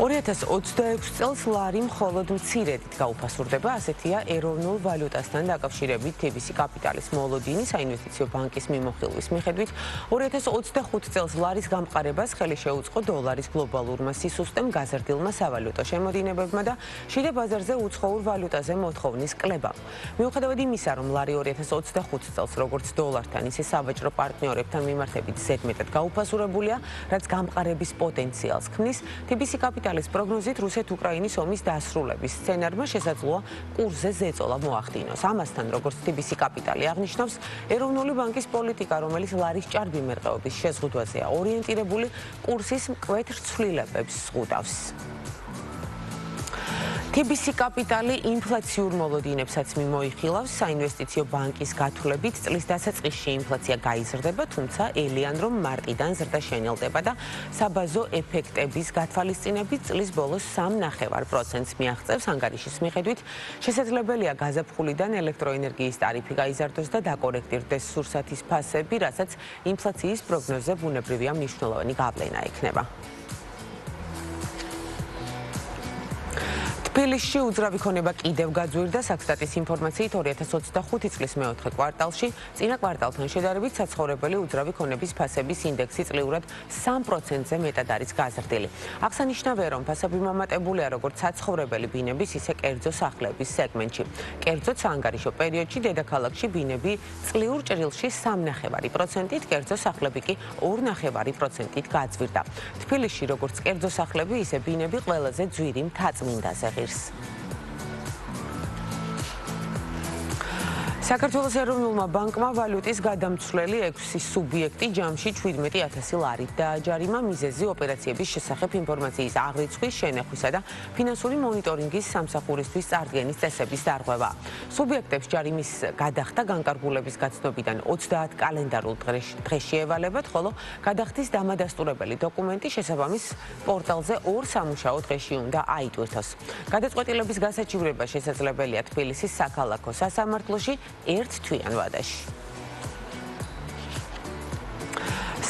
2026 წელს ლარი მხოლოდ მცირედით გაუფასურდება, ასეთია ეროვნულ ვალუტასთან დაკავშირებით TBC კაპიტალის მოლოდინი საინვესტიციო ბანკის მიმოხილვის მიხედვით 2025 წელს ლარის გამყარებას ხელი შეუწყო დოლარის გლობალურმა სისუსტემ, გაზრდილმა სავალუტო შემოდინებებმა და შიდა ბაზარზე უცხოურ ვალუტაზე მოთხოვნის კლებამ. მიუხედავად იმისა, რომ ლარი 2025 წელს როგორც დოლართან, ისე სავაჭრო პარტნიორებთან მიმართებით ზედმეტად გაუფასურებულია, რაც გამყარების პოტენციალს ქმნის, TBC კაპიტალის პროგნოზით რუსეთ-უკრაინის ომის დასრულების სცენარმა შესაძლოა კურსზე ზეწოლა მოახდინოს. ამასთან, როგორც TBC კაპიტალი აღნიშნავს, ეროვნული ბანკის პოლიტიკა, რომელიც ლარის ჭარბი მერყეობის შეზღუდვაზეა ორიენტირებული, კურსის მკვეთრ ცვლილებებს ზღუდავს. TBC კაპიტალი ინფლაციურ მოლოდინებსაც მიმოიხილავს, საინვესტიციო ბანკის გათვლებით წლის დასაწყისში ინფლაცია გაიზრდება, თუმცა ელიან, რომ მარტიდან ზრდა შენელდება და საბაზო ეფექტების გათვალისწინებით წლის ბოლოს 3.9%-ს მიაღწევს. ანგარიშის მიხედვით, შესაძლებელია გაზაფხულიდან ელექტროენერგიის ტარიფი გაიზარდოს და დაკორექტირდეს სურსათის ფასები, რასაც ინფლაციის პროგნოზზე ბუნებრივია მნიშვნელოვანი გავლენა ექნება. თბილისში უძრავი ქონება კიდევ გაძვირდა, საქსტატის ინფორმაციით 2025 წლის მეოთხე კვარტალში წინა კვარტალთან შედარებით საცხოვრებელი უძრავი ქონების ფასების ინდექსი წლიურად 3%-ზე მეტად არის გაზრდილი. აღსანიშნავია, რომ ფასები მომატებულია როგორც საცხოვრებელი ბინების, ისე კერძო სახლების სეგმენტში. კერძო საანგარიშო პერიოდში დედაქალაქში ბინები წლიურ ჭრილში 3.9%-ით, კერძო სახლები კი 2.9%-ით გაძვირდა. თბილისში როგორც კერძო სახლები, ისე ბინები ყველაზე ძვირი მთაწმინდაზე ღირს. საქართველოს ეროვნულმა ბანკმა ვალუტის გადამცვლელი 6 სუბიექტი ჯამში 17,000 ლარით დააჯარიმა. მიზეზი ოპერაციების შესახებ ინფორმაციის აღრიცხვის, შენახვისა და ფინანსური მონიტორინგის სამსახურისთვის წარდგენის წესების დარღვევა. სუბიექტებს ჯარიმის გადახდა განკარგულების გაცნობიდან 30 კალენდარულ დღეში ევალებათ, ხოლო გადახდის დამადასტურებელი დოკუმენტი შესაბამის პორტალზე 2 სამუშაო დღეში უნდა აიტვირთოს. გადაწყვეტილების გასაჩივრება შესაძლებელია თბილისის საქალაქო სასამართლოში ერთ თვიან ვადაში.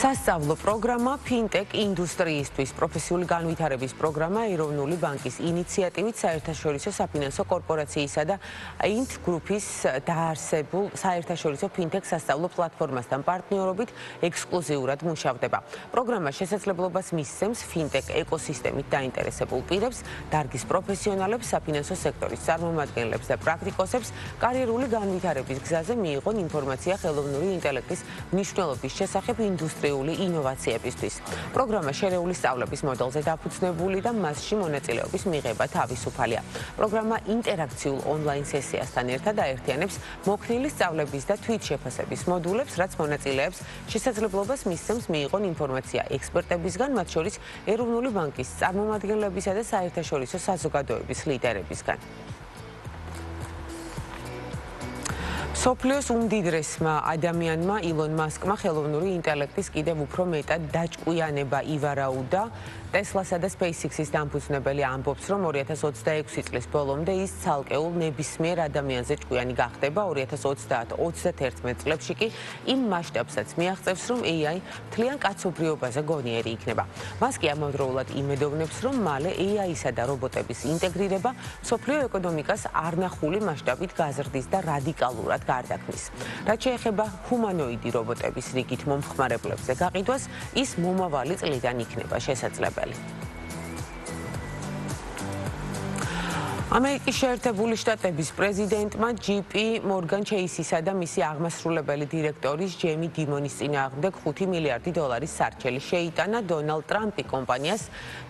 სასწავლო პროგრამა ფინტეკ ინდუსტრიისთვის პროფესიული განვითარების პროგრამა ეროვნული ბანკის ინიციატივით საერთაშორისო საფინანსო კორპორაციისა და ინთ გრუპის დაარსებულ საერთაშორისო ფინტეკ სასწავლო პლატფორმასთან პარტნიორობით ექსკლუზიურად მუშავდება. პროგრამა შესაძლებლობას მისცემს ფინტეკ ეკოსისტემით დაინტერესებულ პირებს, დარგის პროფესიონალებს, საფინანსო სექტორის წარმომადგენლებს და პრაქტიკოსებს კარიერული განვითარების გზაზე მიიღონ ინფორმაცია ხელოვნური ინტელექტის მნიშვნელობის შესახებ ინდუსტრიულ ინოვაციებისთვის. პროგრამა შერეული სწავლების მოდელზე დაფუძნებული და მასში მონაწილეობის მიღება თავისუფალია. პროგრამა ინტერაქციულ ონლაინ სესიასთან ერთად აერთიანებს მოქნილი სწავლების და თვითშეფასების მოდულებს, რაც მონაწილეებს შესაძლებლობას მისცემს მიიღონ ინფორმაცია ექსპერტებისგან, მათ შორის ეროვნული ბანკის წარმომადგენლებისა და საერთაშორისო საზოგადოების ლიდერებისგან. სოფლიოს უმდიდრესმა ადამიანმა ილონ მასკმა ხელოვნური ინტელექტის კიდევ უფრო მეტად დაჭკვიანება ივარაუდა. ტესლასა და SpaceX-ის დამფუძნებელი ამბობს, რომ 2026 წლის ბოლომდე ის ცალკეულ ნებისმიერ ადამიანზე ჭკვიანი გახდება. 2030-31 წლებში კი იმ მასშტაბსაც მიაღწევს, რომ AI მთლიან კაცობრიობაზე გონიერი იქნება. მასკი ამავდროულად იმედოვნებს, რომ მალე AI-სა და რობოტების ინტეგრირება მსოფლიო ეკონომიკას არნახული მასშტაბით გაზრდის და რადიკალურად გარდაქმნის. რაც შეეხება ჰუმანოიდი რობოტების რიგით მომხმარებლებზე გაყიდვას, ის მომავალი წლიდან იქნება შესაძლებელი. ამერიკის შეერთებული შტატების პრეზიდენტმა JP Morgan Chase-ისა და მისი აღმასრულებელი დირექტორის ჯემი დიმონის წინააღმდეგ $5 მილიარდი სარჩელი შეიტანა დონალდ ტრამპი კომპანიას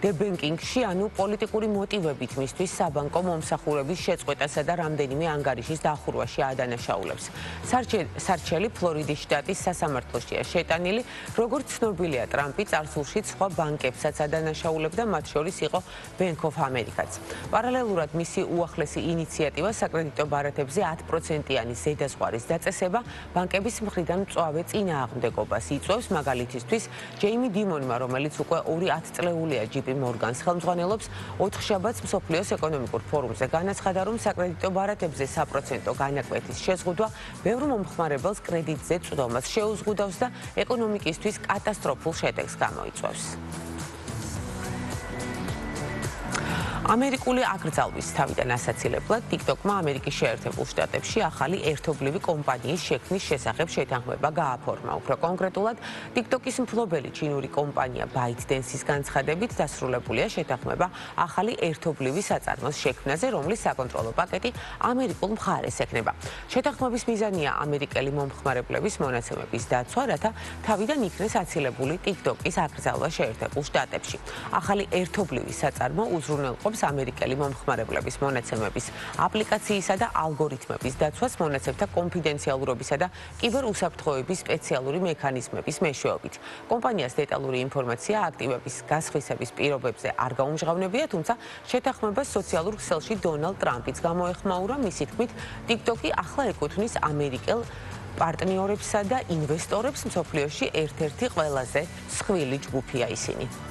დებენკინგში, ანუ პოლიტიკური მოტივებით მისთვის საბანკო მომსახურების შეწყვეტასა და რამდენიმე ანგარიშის დახურვაში ადანაშაულებს. სარჩელი ფლორიდის შტატის სასამართლოშია შეტანილი, როგორც ცნობილია, ტრამპი წარსულში სხვა ბანკებსაც ადანაშაულებდა, მათ შორის იყო Bank of America-ც. პარალელურად მისი უახლესი ინიციატივა საკრედიტო ბარათებზე 10%-იანი ზედაზღვარის დაწესება ბანკების მხრიდან მწვავე წინააღმდეგობას იწვევს. მაგალითისთვის, ჯეიმი დიმონმა, რომელიც უკვე 2 10-წლეულია JP Morgan-ს ხელმძღვანელობს, 4 შაბათს მსოფლიოს ეკონომიკურ ფორუმზე განაცხადა, რომ საკრედიტო ბარათებზე 3% განაკვეთის შეზღუდვა ბევრ მომხმარებელს კრედიტზე წვდომას შეუზღუდავს და ეკონომიკისთვის კატასტროფულ შედეგს გამოიწვევს. ამერიკული აკრძალვის თავიდან ასაცილებლად TikTok-მა ამერიკის შეერთებულ შტატებში ახალი ერთობლივი კომპანიის შექმნის შესახებ შეთანხმება გააფორმა. უფრო კონკრეტულად, TikTok-ის მფლობელი ჩინური კომპანია ByteDance-ის განცხადებით დასრულებულია შეთანხმება ახალი ერთობლივი საწარმოს შექმნაზე, რომლის საკონტროლო პაკეტი ამერიკულ მხარეს ექნება. შეთანხმების მიზანია ამერიკელი მომხმარებლების მონაცემების დაცვა, რათა თავიდან იქნეს აცილებული TikTok-ის აკრძალვა შეერთებულ შტატებში. ახალი ერთობლივი საწარმო უზრუნველყოფს ამერიკელი მომხმარებლების მონაცემების აპლიკაციისა და ალგორითმების დაცვას მონაცემთა კონფიდენციალურობისა და კიბერუსაფრთხოების სპეციალური მექანიზმების მეშვეობით. კომპანიას დეტალური ინფორმაცია აქტივების გასხვისების პირობებზე არ გაუმჟღავნებია, თუმცა შეთანხმებას სოციალურ ქსელში დონალდ ტრამპიც გამოეხმაურა. მისი თქმით, TikTok-ი ახლა ეკუთვნის ამერიკელ პარტნიორებსა და ინვესტორებს, მსოფლიოში ერთ-ერთი ყველაზე მსხვილი ჯგუფია ისინი.